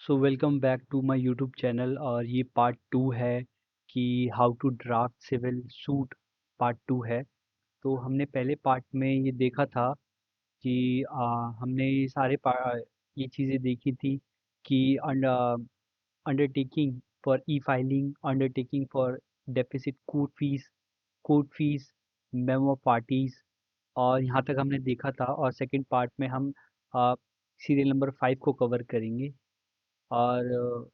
So welcome back to my YouTube channel और ये part two है कि how to draft civil suit part two है। तो हमने पहले पार्ट में ये देखा था कि हमने ये ये चीज़ें देखी थी कि undertaking for E filing, undertaking for deficit court fees, memo parties, और यहाँ तक हमने देखा था। और सेकंड पार्ट में हम सीरियल नंबर 5 को कवर करेंगे और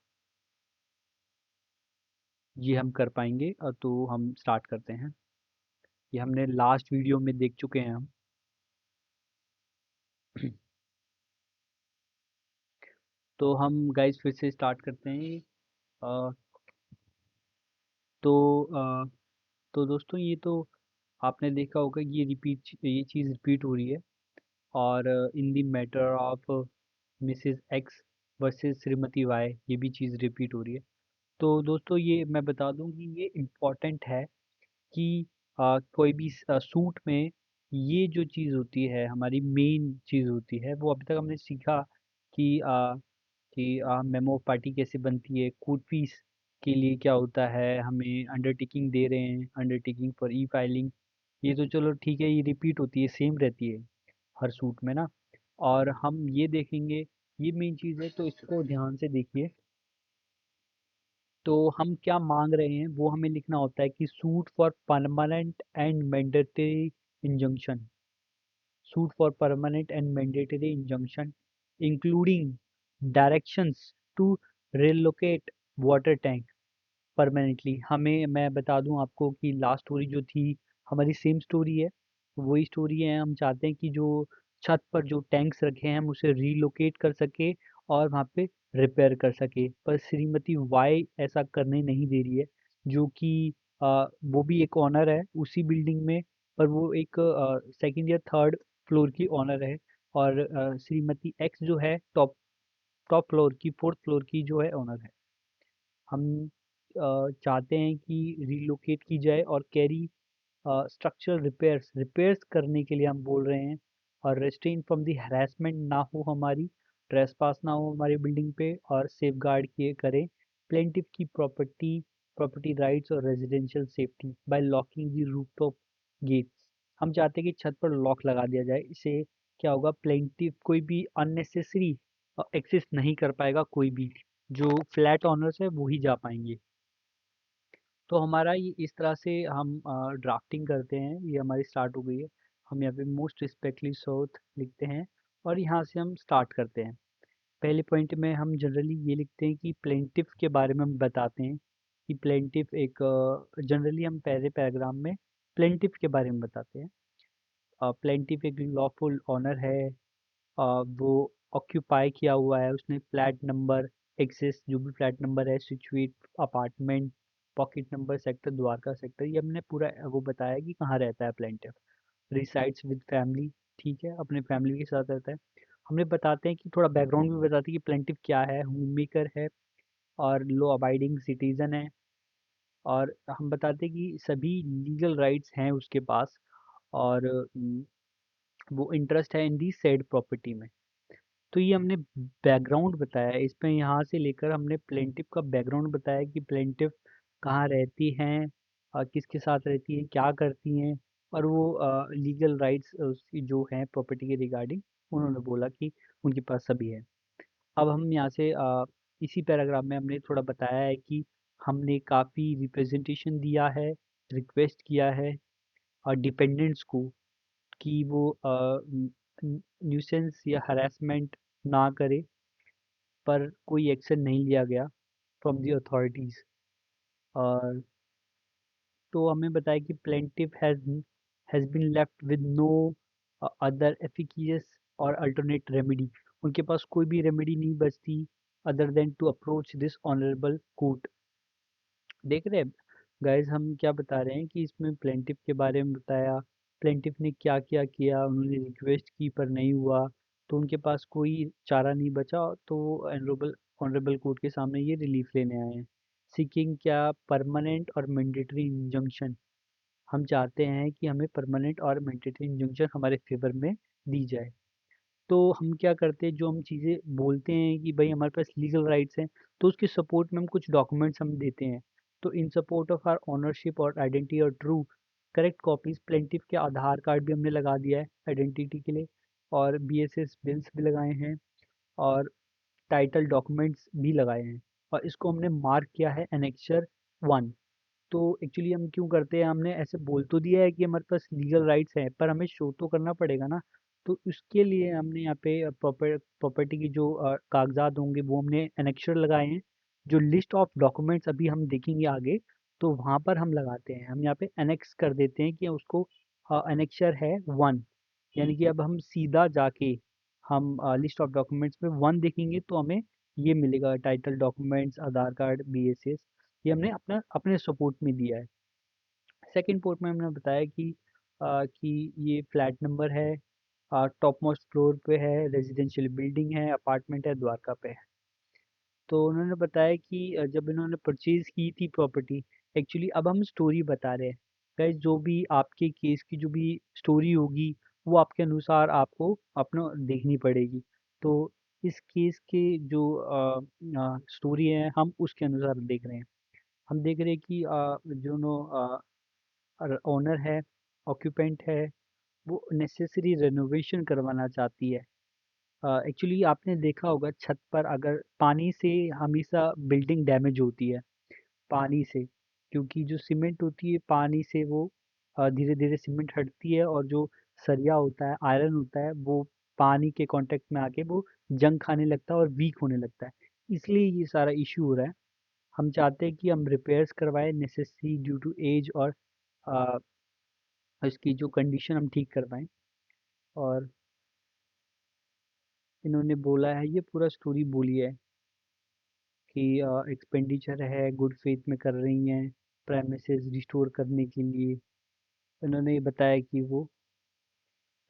ये हम कर पाएंगे। तो हम स्टार्ट करते हैं। ये हमने लास्ट वीडियो में देख चुके हैं हम। तो हम गाइस फिर से स्टार्ट करते हैं। अ, तो अ, तो दोस्तों ये तो आपने देखा होगा कि ये चीज़ रिपीट हो रही है। और in the matter of Mrs X versus Shrimati Y, ये भी चीज़ रिपीट हो रही है। तो दोस्तों ये मैं बता दूं कि ये इम्पोर्टेंट है कि कोई भी सूट में ये जो चीज़ होती है, हमारी मेन चीज़ होती है, वो अभी तक हमने सीखा कि मेमो पार्टी कैसे बनती है, कोर्ट फीस के लिए क्या होता है, हमें अंडरटेकिंग दे रहे हैं, अंडरटेकिंग फॉर ई फाइलिंग। ये तो चलो ठीक है, ये रिपीट होती है, सेम रहती है हर सूट में ना। और हम ये देखेंगे, ये मेन चीज़ है, तो इसको ध्यान से देखिए। तो हम क्या मांग रहे हैं वो हमें लिखना होता है कि suit for permanent and mandatory injunction, suit for permanent and mandatory injunction including directions to relocate water tank permanently. हमें मैं बता दूं आपको कि लास्ट स्टोरी जो थी हमारी सेम स्टोरी है, वही स्टोरी है। हम चाहते हैं कि जो छत पर जो टैंक्स रखे हैं हम उसे रीलोकेट कर सके और वहाँ पे रिपेयर कर सके, पर श्रीमती वाई ऐसा करने नहीं दे रही है। जो कि वो भी एक ऑनर है उसी बिल्डिंग में, पर वो एक सेकंड या थर्ड फ्लोर की ऑनर है। और श्रीमती एक्स जो है टॉप टॉप फ्लोर की, फोर्थ फ्लोर की जो है ऑनर है। हम चाहते हैं कि रिलोकेट की जाए और कैरी स्ट्रक्चरल रिपेयर्स रिपेयर्स करने के लिए हम बोल रहे हैं। और रेस्ट्रेन फ्रॉम दी हरासमेंट ना हो, हमारी ट्रेसपास ना हो हमारी बिल्डिंग पे, और सेफ गार्ड किए करें प्लेंटिफ की प्रॉपर्टी राइट्स और residential safety by locking the rooftop gates. हम चाहते हैं कि छत पर लॉक लगा दिया जाए। इससे क्या होगा, प्लेंटिफ कोई भी अननेसेसरी एक्सेस नहीं कर पाएगा, कोई भी जो फ्लैट ऑनर्स है वो ही जा पाएंगे। तो हमारा ये इस तरह से हम ड्राफ्टिंग करते हैं। ये हमारी स्टार्ट हो गई है। हम यहाँ पे मोस्ट रिस्पेक्टली सोथ लिखते हैं और यहाँ से हम स्टार्ट करते हैं। पहले पॉइंट में हम जनरली ये लिखते हैं कि प्लेंटिफ के बारे में हम बताते हैं कि प्लेंटिफ एक, जनरली हम पहले पैराग्राफ में प्लेंटिफ के बारे में बताते हैं। प्लेंटिफ एक लॉफुल ऑनर है। वो ऑक्यूपाई किया हुआ है उसने फ्लैट नंबर एक्सेस, जो भी फ्लैट नंबर है, situate apartment, pocket number, sector Dwarka sector, ये हमने पूरा वो बताया कि कहाँ रहता है प्लेंटिफ। रिसाइड्स विद फैमिली, ठीक है, अपने फैमिली के साथ रहता है। हमने बताते हैं कि थोड़ा बैकग्राउंड भी बताते हैं कि प्लेंटिफ क्या है, होम मेकर है और लो अबाइडिंग सिटीजन है। और हम बताते हैं कि सभी लीगल राइट्स हैं उसके पास, और वो इंटरेस्ट है इन दी सेड प्रॉपर्टी में। तो ये हमने बैकग्राउंड बताया। इसमें यहाँ से लेकर हमने प्लेंटिफ का बैकग्राउंड बताया कि प्लेंटिफ कहाँ रहती हैं और किसके साथ रहती है, क्या करती हैं, और वो लीगल राइट्स उसकी जो हैं प्रॉपर्टी के रिगार्डिंग, उन्होंने बोला कि उनके पास सभी है। अब हम यहाँ से इसी पैराग्राफ में हमने थोड़ा बताया है कि हमने काफ़ी रिप्रेजेंटेशन दिया है, रिक्वेस्ट किया है और डिपेंडेंट्स को कि वो न्यूसेंस या हरासमेंट ना करे, पर कोई एक्शन नहीं लिया गया फ्रॉम द अथॉरिटीज़। और तो हमें बताया कि plaintiff has been left with no other efficacious or alternate remedy. उनके पास कोई भी रेमेडी नहीं बचती other than to approach this honourable court. देख रहे हैं गाइस, हम क्या बता रहे हैं कि इसमें प्लेंटिफ के बारे में बताया, प्लेंटिफ ने क्या क्या किया, उन्होंने रिक्वेस्ट की पर नहीं हुआ, तो उनके पास कोई चारा नहीं बचा, तो ऑनरेबल ऑनरेबल कोर्ट के सामने ये रिलीफ लेने आए हैं। सीकिंग क्या, परमानेंट और मैंडेटरी इंजंक्शन। हम चाहते हैं कि हमें परमानेंट और मैंडेटरी इंजंक्शन हमारे फेवर में दी जाए। तो हम क्या करते हैं, जो हम चीज़ें बोलते हैं कि भाई हमारे पास लीगल राइट्स हैं, तो उसके सपोर्ट में हम कुछ डॉक्यूमेंट्स हम देते हैं। तो in support of our ownership और आइडेंटिटी और ट्रू करेक्ट कॉपीज प्लेंटिफ के आधार कार्ड भी हमने लगा दिया है आइडेंटिटी के लिए, और बीएसएस बिल्स भी लगाए हैं, और टाइटल डॉक्यूमेंट्स भी लगाए हैं, और इसको हमने मार्क किया है एनेक्चर 1। तो एक्चुअली हम क्यों करते हैं, हमने ऐसे बोल तो दिया है कि हमारे पास लीगल राइट्स हैं, पर हमें शो तो करना पड़ेगा ना। तो उसके लिए हमने यहाँ पे प्रॉपर्टी की जो कागजात होंगे वो हमने एनेक्चर लगाए हैं। जो लिस्ट ऑफ डॉक्यूमेंट्स अभी हम देखेंगे आगे, तो वहाँ पर हम लगाते हैं, हम यहाँ पे एनेक्स कर देते हैं कि उसको एनेक्चर है 1। यानी कि अब हम सीधा जाके हम लिस्ट ऑफ डॉक्यूमेंट्स में 1 देखेंगे तो हमें ये मिलेगा, टाइटल डॉक्यूमेंट्स, आधार कार्ड, बीएसएस। ये हमने अपना अपने सपोर्ट में दिया है। सेकंड पोर्ट में हमने बताया कि ये फ्लैट नंबर है, टॉप मोस्ट फ्लोर पे है, रेजिडेंशियल बिल्डिंग है, अपार्टमेंट है, द्वारका पे है। तो उन्होंने बताया कि जब इन्होंने परचेज की थी प्रॉपर्टी, एक्चुअली अब हम स्टोरी बता रहे हैं गाइस, जो भी आपके केस की जो भी स्टोरी होगी वो आपके अनुसार आपको अपना देखनी पड़ेगी। तो इस केस के जो स्टोरी है हम उसके अनुसार देख रहे हैं। हम देख रहे हैं कि जो नो ओनर है, ऑक्यूपेंट है, वो नेसेसरी रेनोवेशन करवाना चाहती है। एक्चुअली आपने देखा होगा छत पर अगर पानी से हमेशा बिल्डिंग डैमेज होती है, पानी से, क्योंकि जो सीमेंट होती है पानी से वो धीरे धीरे सीमेंट हटती है, और जो सरिया होता है, आयरन होता है, वो पानी के कांटेक्ट में आके वो जंग खाने लगता है और वीक होने लगता है। इसलिए ये सारा इशू हो रहा है। हम चाहते हैं कि हम रिपेयर्स करवाएं नेसेसरी ड्यू टू एज, और अ, इसकी जो कंडीशन हम ठीक करवाएं। और इन्होंने बोला है, ये पूरा स्टोरी बोली है कि एक्सपेंडिचर है गुड फेथ में कर रही हैं प्रेमिसेस रिस्टोर करने के लिए। इन्होंने ये बताया कि वो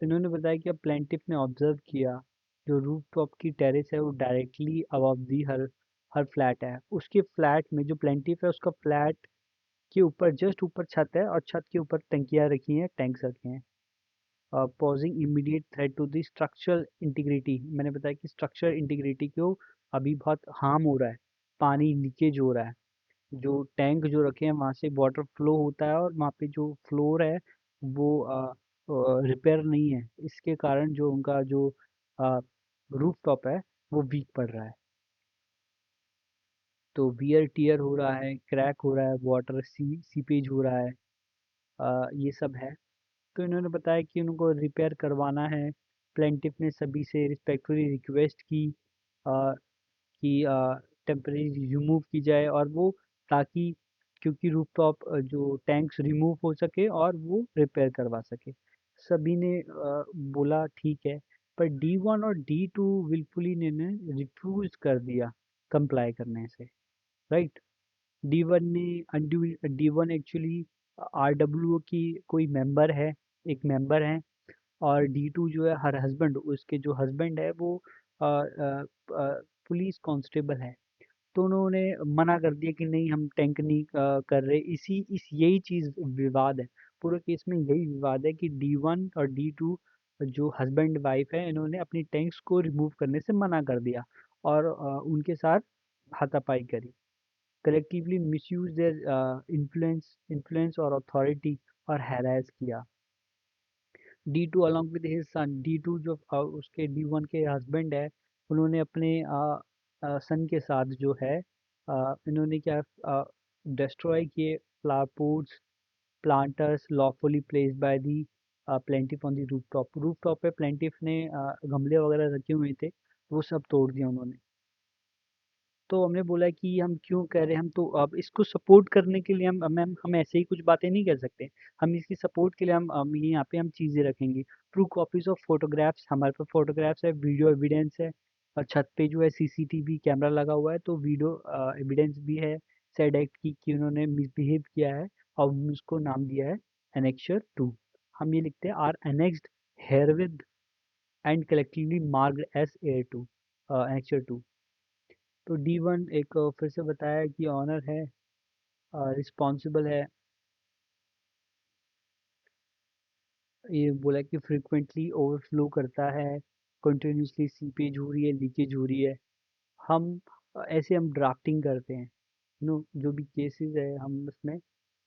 इन्होंने बताया कि अब प्लेंटिफ ने ऑब्जर्व किया जो रूफ टॉप की टेरेस है वो डायरेक्टली अबव दी हर हर फ्लैट है। उसके फ्लैट में जो प्लेंटिफ है उसका फ्लैट के ऊपर जस्ट ऊपर छत है, और छत के ऊपर टंकियाँ रखी हैं, टैंक्स रखे हैं। Posing immediate threat to the structural integrity, मैंने बताया कि स्ट्रक्चरल इंटीग्रिटी को अभी बहुत हार्म हो रहा है, पानी लीकेज हो रहा है। जो टैंक जो रखे हैं वहाँ से वाटर फ्लो होता है, और वहाँ पे जो फ्लोर है वो रिपेयर नहीं है, इसके कारण जो उनका जो रूफ टॉप है वो वीक पड़ रहा है। तो वियर टियर हो रहा है, क्रैक हो रहा है, वाटर सीपेज हो रहा है, ये सब है। तो इन्होंने बताया कि उनको रिपेयर करवाना है। प्लेंटिफ ने सभी से रिस्पेक्टफुली रिक्वेस्ट की कि टेम्परेरी रिमूव की जाए, और वो ताकि क्योंकि रूफटॉप जो टैंक्स रिमूव हो सके और वो रिपेयर करवा सके। सभी ने बोला ठीक है, पर D1 और D2 विलफुली ने रिफ्यूज कर दिया कंप्लाई करने से, राइट। D1 ने D1 एक्चुअली RWO की कोई मेंबर है, एक मेंबर है, और D2 जो है हर हस्बैंड, उसके जो हस्बैंड है वो पुलिस कांस्टेबल है। तो उन्होंने मना कर दिया कि नहीं हम टैंक नहीं कर रहे। यही चीज़ विवाद है, पूरे केस में यही विवाद है कि D1 और D2 जो हस्बैंड वाइफ है इन्होंने अपनी टैंक्स को रिमूव करने से मना कर दिया, और उनके साथ हाथापाई करी, कलेक्टिवली मिसयूज देयर इन्फ्लुएंस और अथॉरिटी, और हैरेस किया। D2 along with his son, D2 जो उसके D1 के हस्बैंड है, उन्होंने अपने सन के साथ जो है इन्होंने क्या डिस्ट्रॉय किए flower pots, planters lawfully placed by the plaintiff on the rooftop पे प्लेंटिफ ने गमले वगैरह रखे हुए थे, वो सब तोड़ दिया उन्होंने। तो हमने बोला कि हम क्यों कह रहे हैं, हम तो अब इसको सपोर्ट करने के लिए हम ऐसे ही कुछ बातें नहीं कर सकते। हम इसकी सपोर्ट के लिए हम यहाँ पे हम चीज़ें रखेंगे। ट्रू कॉपीज ऑफ फोटोग्राफ्स, हमारे पास फोटोग्राफ्स है, वीडियो एविडेंस है, और छत पे जो है सीसीटीवी कैमरा लगा हुआ है, तो वीडियो एविडेंस भी है सैड एक्ट की कि उन्होंने मिसबिहेव किया है, और हमने उसको नाम दिया है एनेक्चर 2। हम ये लिखते हैं are annexed herewith and collectively marked as air 2, annexure 2। तो D1 एक फिर से बताया कि ऑनर है, रिस्पॉन्सिबल है। ये बोला कि फ्रिक्वेंटली ओवरफ्लो करता है, कंटिन्यूसली सीपेज हो रही है, लीकेज हो रही है। हम ऐसे हम ड्राफ्टिंग करते हैं, जो भी केसेस है हम उसमें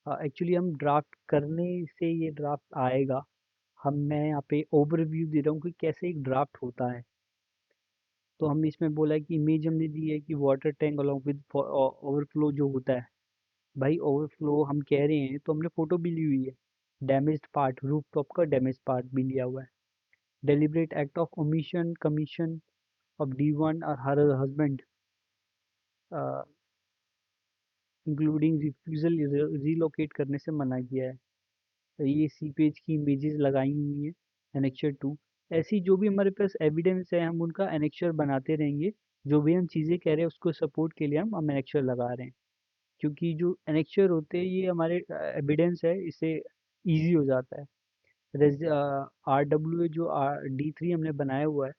एक्चुअली हम ड्राफ्ट करने से ये ड्राफ्ट आएगा। मैं यहाँ पे ओवरव्यू दे रहा हूँ कि कैसे एक ड्राफ्ट होता है। तो हम इसमें बोला है कि इमेज हमने दी है कि water tank along with overflow जो होता है। भाई ओवरफ्लो हम कह रहे हैं तो हमने फोटो भी ली हुई है। डैमेज्ड पार्ट, रूफ टॉप का डैमेज पार्ट भी लिया हुआ है। Deliberate act of omission commission of D1 और her husband including refusal relocate करने से मना किया है। तो ये सीपेज की इमेजेस लगाई हुई हैं एनेक्चर 2। ऐसी जो भी हमारे पास एविडेंस है हम उनका एनेक्चर बनाते रहेंगे। जो भी हम चीज़ें कह रहे हैं उसको सपोर्ट के लिए हम एनेक्चर लगा रहे हैं, क्योंकि जो एनेक्चर होते हैं ये हमारे एविडेंस है, इससे इजी हो जाता है। RWA जो D3 हमने बनाया हुआ है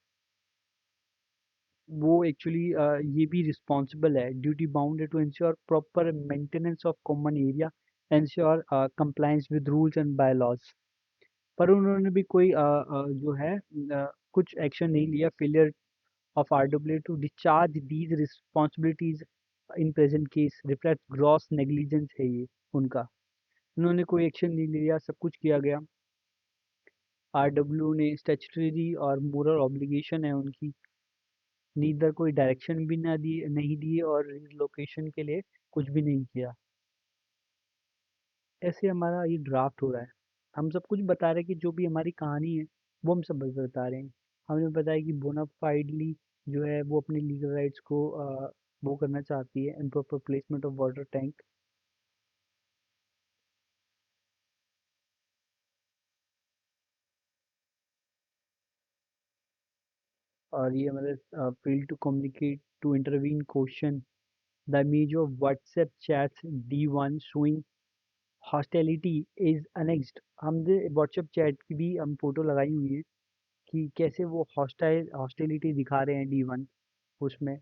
वो एक्चुअली ये भी रिस्पॉन्सिबल है, ड्यूटी बाउंड है to ensure proper maintenance of common area, ensure compliance with rules and bylaws. पर उन्होंने भी कोई जो है कुछ एक्शन नहीं लिया। Failure of RWA to discharge these responsibilities in present case reflect gross negligence है ये उनका। उन्होंने कोई एक्शन नहीं लिया, सब कुछ किया गया। RW ने स्टैट्यूटरी और मोरल ऑब्लिगेशन है उनकी, नीदर कोई डायरेक्शन भी ना दिए नहीं दिए और रिलोकेशन के लिए कुछ भी नहीं किया। ऐसे हमारा ये ड्राफ्ट हो रहा है। हम सब कुछ बता रहे हैं कि जो भी हमारी कहानी है वो हम सब बता रहे हैं। हमने बताया कि बोनाफाइडली जो है वो अपने लीगल राइट्स को वो करना चाहती है, improper placement of water tank. और ये हमारे fail to communicate to intervene question the image of WhatsApp chats D1 showing hostility is annexed. हमने व्हाट्सएप चैट की भी हम फोटो लगाई हुई है कि कैसे वो हॉस्टेलिटी दिखा रहे हैं D1 उसमें।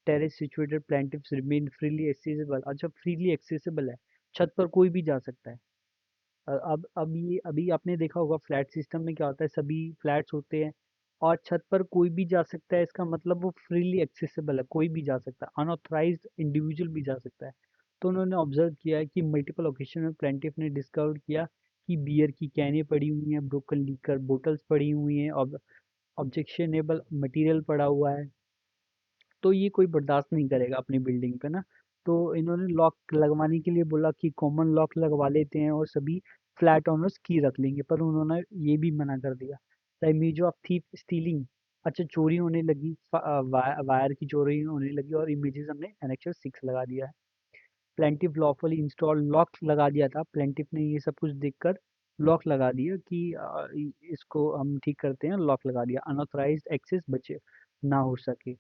Terrace situated plaintiffs remain freely accessible. अच्छा, फ्रीली एक्सेसिबल है, छत पर कोई भी जा सकता है। अब ये अभी आपने देखा होगा फ्लैट सिस्टम में क्या होता है, सभी फ्लैट्स होते हैं और छत पर कोई भी जा सकता है। इसका मतलब वो फ्रीली एक्सेसिबल है, कोई भी जा सकता है, अनऑथराइज्ड इंडिविजुअल भी जा सकता है। तो उन्होंने ऑब्जर्व किया है कि मल्टीपल ओकेशन में प्लेंटिफ ने डिस्कवर किया कि बियर की कैनें पड़ी हुई हैं, ब्रोकन लीकर बोटल्स पड़ी हुई हैं, ऑब्जेक्शनेबल मटेरियल पड़ा हुआ है। तो ये कोई बर्दाश्त नहीं करेगा अपनी बिल्डिंग पे ना। तो इन्होंने लॉक लगवाने के लिए बोला कि कॉमन लॉक लगवा लेते हैं और सभी फ्लैट ओनर्स की रख लेंगे, पर उन्होंने ये भी मना कर दिया। The image of thief stealing. अच्छा, चोरी होने लगी, वायर की चोरी होने लगी और इमेजेस हमने एनेक्चर 6 लगा दिया है। प्लेंटिफ लॉफुली इंस्टॉल लॉक लगा दिया था, प्लेंटिफ ने ये सब कुछ देखकर लॉक लगा दिया कि इसको हम ठीक करते हैं, लॉक लगा दिया, अनऑथराइज्ड एक्सेस बचे ना हो सके।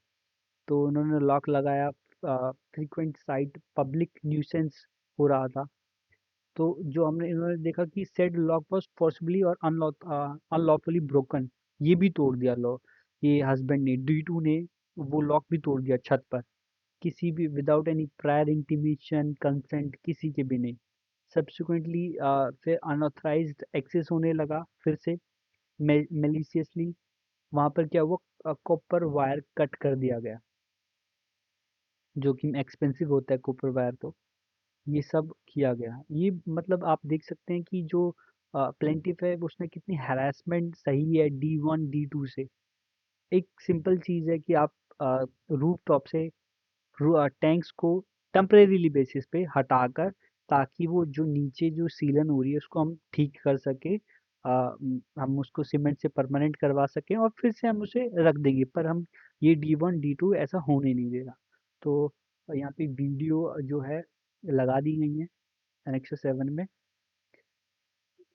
तो उन्होंने लॉक लगाया। फ्रीक्वेंट साइट पब्लिक न्यूसेंस हो रहा था। तो जो हमने इन्होंने देखा कि सेड लॉक वाज फोर्सबली और अनलॉफुली ब्रोकन। ये भी तोड़ दिया लॉ, ये हस्बैंड ने, D2 ने वो लॉक भी तोड़ दिया छत पर, किसी भी without any prior intimation consent किसी के भी नहीं। सब्सिक्वेंटली फिर अनऑथराइज्ड एक्सेस होने लगा फिर से मेलिशियसली। वहां पर क्या हुआ, कॉपर वायर कट कर दिया गया, जो कि एक्सपेंसिव होता है कॉपर वायर। तो ये सब किया गया। ये मतलब आप देख सकते हैं कि जो प्लेंटिफ है उसने कितनी हैरेसमेंट सही है D1 D2 से। एक सिंपल चीज़ है कि आप रूफ टॉप से टैंक्स को टेम्परेरीली बेसिस पे हटाकर, ताकि वो जो नीचे जो सीलन हो रही है उसको हम ठीक कर सके, हम उसको सीमेंट से परमानेंट करवा सकें और फिर से हम उसे रख देंगे। पर हम ये D1 D2 ऐसा होने नहीं देगा। तो यहाँ पे वीडियो जो है लगा दी गई है एनेक्सर 7 में।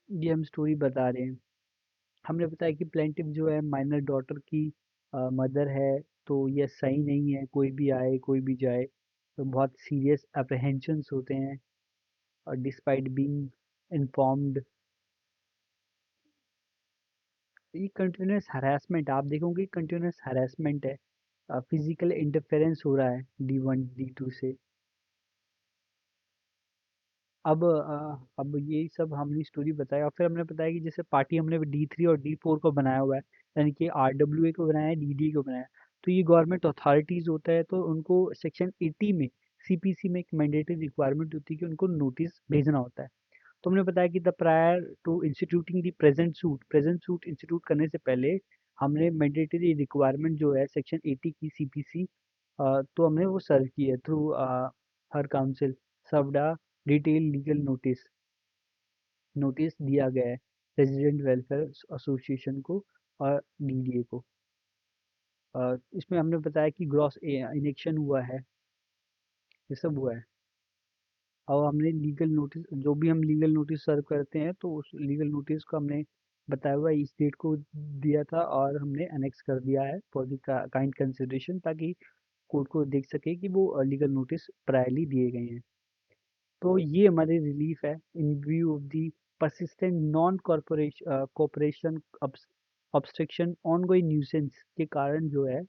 ये हम स्टोरी बता रहे हैं। हमने बताया कि प्लेंटिफ जो है माइनर डॉटर की मदर है। तो ये सही नहीं है, कोई भी आए कोई भी जाए, तो बहुत सीरियस अप्रहेंशंस होते हैं। और डिस्पाइट बीइंग इन्फॉर्म्ड, ये कंटिन्यूस हरासमेंट आप देखोगे, कंटिन्यूस हरासमेंट है। फिजिकल इंटरफेरेंस हो रहा है D1 D2 से। अब यही सब हमने स्टोरी बताया और फिर हमने बताया कि जैसे पार्टी हमने D3 और D4 को बनाया हुआ है यानी कि आरडब्ल्यूए को बनाया, डीडीए को बनाया। तो ये गवर्नमेंट अथॉरिटीज़ होता है, तो उनको सेक्शन 80 में सीपीसी में एक मैंडेटरी रिक्वायरमेंट होती है कि उनको नोटिस भेजना होता है। तो हमने बताया कि the prior to instituting the present suit institute करने से पहले हमने मैंडेटरी रिक्वायरमेंट जो है सेक्शन 80 की सीपीसी, तो हमने वो सर्व की है through her council served a detail legal notice. Notice दिया गया है रेजिडेंट वेलफेयर एसोसिएशन को और डीडीए को। इसमें हमने बताया कि ग्रॉस इनेक्शन हुआ है, ये सब हुआ है। और हमने लीगल नोटिस, जो भी हम लीगल नोटिस सर्व करते हैं तो उस लीगल नोटिस को हमने बताया हुआ इस डेट को दिया था, और हमने अनेक्स कर दिया है फॉर द काइंड कंसिडरेशन, ताकि कोर्ट को देख सके कि वो लीगल नोटिस प्रायरली दिए गए हैं। तो ये हमारी रिलीफ है इन view of the persistent non corporation cooperation obstruction ongoing nuisance के कारण जो है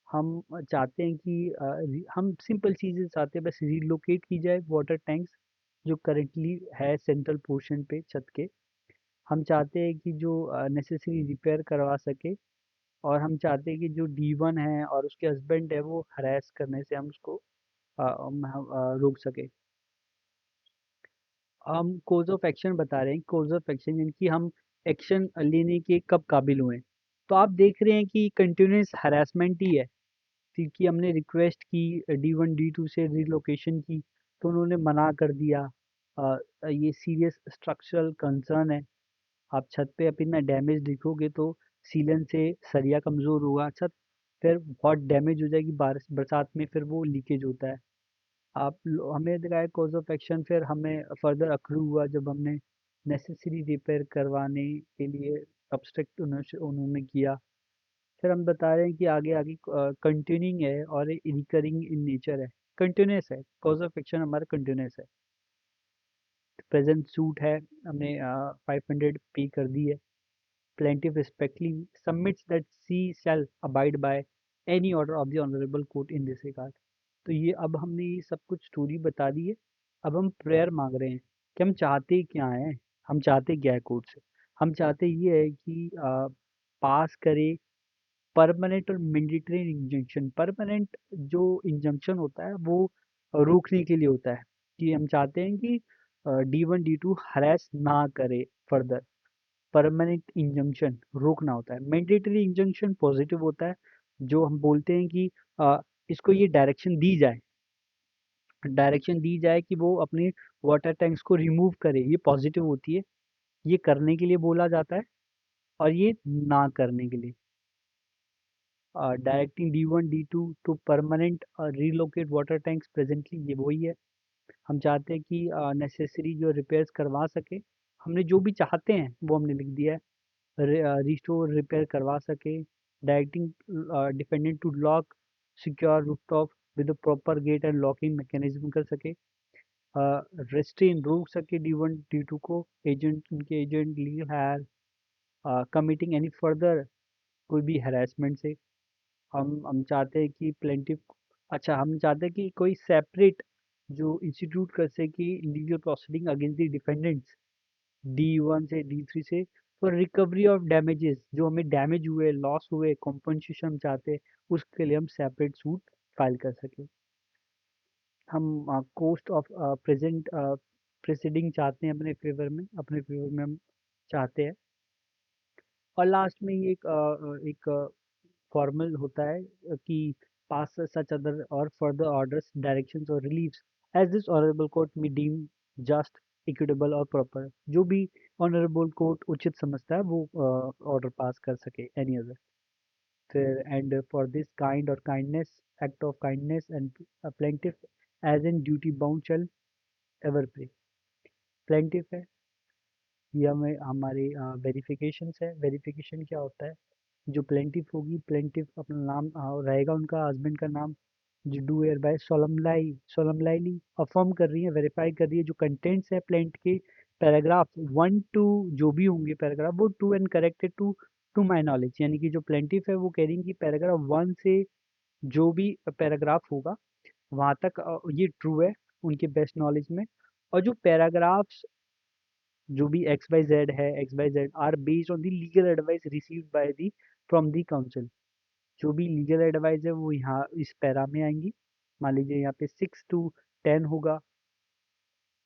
हम चाहते हैं कि हम सिंपल चीज़ें चाहते हैं, बस रिलोकेट की जाए वाटर टैंक्स जो करेंटली है सेंट्रल पोर्शन पे छत के। हम चाहते हैं कि जो नेसेसरी रिपेयर करवा सके, और हम चाहते हैं कि जो D1 है और उसके हस्बैंड है वो हरास करने से हम उसको रोक सके। हम कोर्स ऑफ एक्शन बता रहे हैं, कोर्स ऑफ एक्शन यानी कि हम एक्शन लेने के कब काबिल हुए। तो आप देख रहे हैं कि कंटिन्यूस हरासमेंट ही है, क्योंकि हमने रिक्वेस्ट की D1 D2 से रिलोकेशन की तो उन्होंने मना कर दिया। अ, ये सीरियस स्ट्रक्चरल कंसर्न है। आप छत पे अब इतना डैमेज दिखोगे तो सीलन से सरिया कमज़ोर होगा, छत फिर बहुत डैमेज हो जाएगी, बारिश बरसात में फिर वो लीकेज होता है। हमें दिखाया कॉज ऑफ एक्शन, फिर हमें फर्दर अक्रू हुआ जब हमने नेसेसरी रिपेयर करवाने के लिए अब्स्ट्रक्ट उन्होंने किया। फिर हम बता रहे हैं कि आगे आगे कंटिन्यूइंग है और रिकरिंग इन नेचर है, कंटिन्यूस है, कॉज ऑफ एक्शन हमारा कंटिन्यूस है। प्रेजेंट सूट है, हमने 500 पे कर दी है। plaintiff respectfully submits that she shall abide by any order of the honorable court in this regard। तो ये अब हमने ये सब कुछ स्टोरी बता दी है। अब हम प्रेयर मांग रहे हैं कि हम चाहते क्या हैं। हम चाहते क्या है कोर्ट से, हम चाहते ये है कि पास करे परमानेंट और मैंडेटरी इंजंक्शन। परमानेंट जो इंजंक्शन होता है वो रोकने के लिए होता है, कि हम चाहते हैं कि D1 D2 हरेस ना करे फर्दर। परमानेंट इंजंक्शन रोकना होता है, मैंडेटरी इंजंक्शन पॉजिटिव होता है, जो हम बोलते हैं कि इसको ये डायरेक्शन दी जाए कि वो अपने वाटर टैंक्स को रिमूव करे, ये पॉजिटिव होती है। ये करने के लिए बोला जाता है, और ये ना करने के लिए। Directing D1 D2 to permanent relocate water tanks presently, ये वही है। हम चाहते हैं कि नेसेसरी जो रिपेयर्स करवा सके, हमने जो भी चाहते हैं वो हमने लिख दिया है। रिस्टोर रिपेयर करवा सके, directing dependent to lock secure rooftop with proper gate and locking mechanism कर सके, रेस्ट्रेन रोक सके D1 D2 को, एजेंट उनके agent legal higher committing any further कोई भी हरासमेंट से। हम चाहते हैं कि प्लेंटिफ, अच्छा हम चाहते हैं कि कोई सेपरेट जो इंस्टीट्यूट कर सके legal proceeding against the defendants D1 से D3 से, फॉर रिकवरी ऑफ डैमेजेस, जो हमें डैमेज हुए लॉस हुए कॉम्पनसेशन हम चाहते हैं, उसके लिए हम सेपरेट सूट फाइल कर सकें। हम कोस्ट ऑफ प्रेजेंट प्रेसिडिंग चाहते हैं अपने फेवर में हम चाहते हैं। और लास्ट में ये एक फॉर्मल होता है कि पास सच अदर और फर्दर ऑर्डर्स डायरेक्शंस और reliefs as this honourable court may deem just equitable और प्रॉपर, जो भी ऑनरेबल कोर्ट उचित समझता है वो ऑर्डर पास कर सके एनी अदर। फिर एंड फॉर दिस काइंड और kindness act of kindness and plaintiff as in duty bound shall ever pay. Plaintiff है, ये हमें हमारे वेरिफिकेशन है। वेरिफिकेशन क्या होता है, जो प्लेंटिफ होगी, प्लेंटिफ अपना नाम रहेगा उनका हस्बैंड का नाम, जो डू एयर बाय सोलमलाइली अफर्म कर रही है, वेरीफाई कर रही है जो कंटेंट्स है प्लेंट के पैराग्राफ 1 to जो भी होंगे पैराग्राफ, वो true and corrected to my knowledge. यानी कि जो प्लेंटिफ है वो कह रही है कि पैराग्राफ 1 से जो भी पैराग्राफ होगा वहाँ तक ये ट्रू है उनके बेस्ट नॉलेज में। और जो पैराग्राफ्स जो भी XYZ है, XYZ are based on the legal advice received by the from the counsel. जो भी लीगल एडवाइस है वो यहाँ इस पैरा में आएंगी। मान लीजिए यहाँ पे 6 to 10 होगा,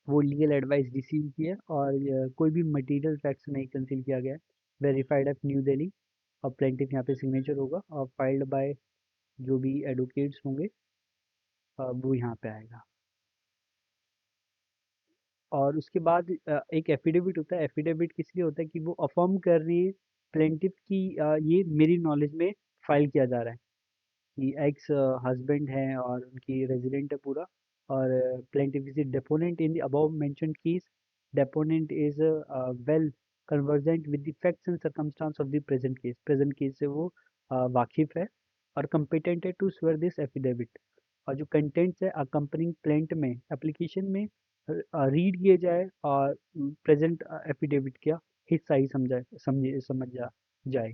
वो लीगल एडवाइस रिसीव की है और कोई भी मटेरियल फैक्ट्स नहीं कंसील किया गया है। वेरीफाइड एट न्यू दिल्ली, और प्लेंटिफ यहाँ पे सिग्नेचर होगा, और फाइल्ड बाय जो भी एडवोकेट्स होंगे वो यहाँ पे आएगा। और उसके बाद एक एफिडेविट होता है। एफिडेविट किस लिए होता है कि वो अफर्म कर रही है प्लेंटिफ की ये मेरी नॉलेज में फाइल किया जा रहा है कि एक्स हस्बैंड हैं और उनकी रेजिडेंट है पूरा, और plaintiff is a deponent in the above mentioned case. Deponent is well conversant with the facts and circumstance of the present case. Present case से वो वाकिफ है और competent है to swear this affidavit। और जो contents है accompanying plaint में application में रीड किए जाए और प्रेजेंट एफिडेविट का हिस्सा ही समझ जाए।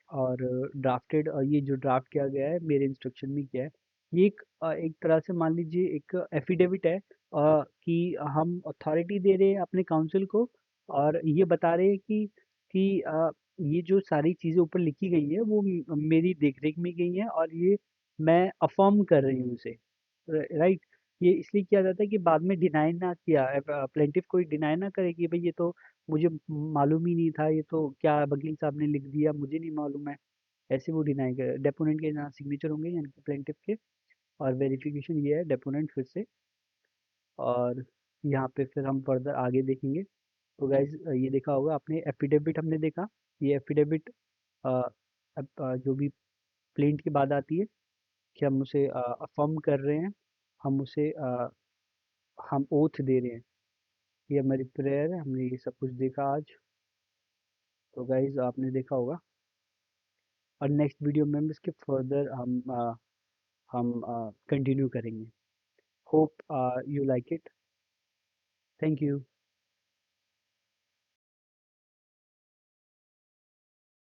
और ड्राफ्टेड, ये जो ड्राफ्ट किया गया है मेरे इंस्ट्रक्शन में किया है, ये एक तरह से मान लीजिए एक एफिडेविट है कि हम अथॉरिटी दे रहे हैं अपने काउंसिल को, और ये बता रहे हैं कि ये जो सारी चीज़ें ऊपर लिखी गई है वो मेरी देखरेख में गई हैं, और ये मैं अफर्म कर रही हूँ उसे। राइट। ये इसलिए किया जाता है कि बाद में डिनाई ना किया, प्लेंटिफ कोई डिनाई ना करे कि भाई ये तो मुझे मालूम ही नहीं था, ये तो क्या वकील साहब ने लिख दिया, मुझे नहीं मालूम है। ऐसे वो डिनाई करे। डेपोनेंट के जहाँ सिग्नेचर होंगे यानी कि प्लेंटिफ के, और वेरिफिकेशन ये है डेपोनेंट फिर से। और यहाँ पे फिर हम फर्दर आगे देखेंगे। तो गाइज ये देखा होगा आपने, एफिडेविट हमने देखा। ये एफिडेविट जो भी प्लेंट की बात आती है कि हम उसे अफर्म कर रहे हैं, हम उसे हम ओथ दे रहे हैं। ये हमारी प्रेयर है, हमने ये सब कुछ देखा आज। तो गाइज आपने देखा होगा, और नेक्स्ट वीडियो में हम इसके फर्दर हम कंटिन्यू करेंगे। Hope you like it. Thank you.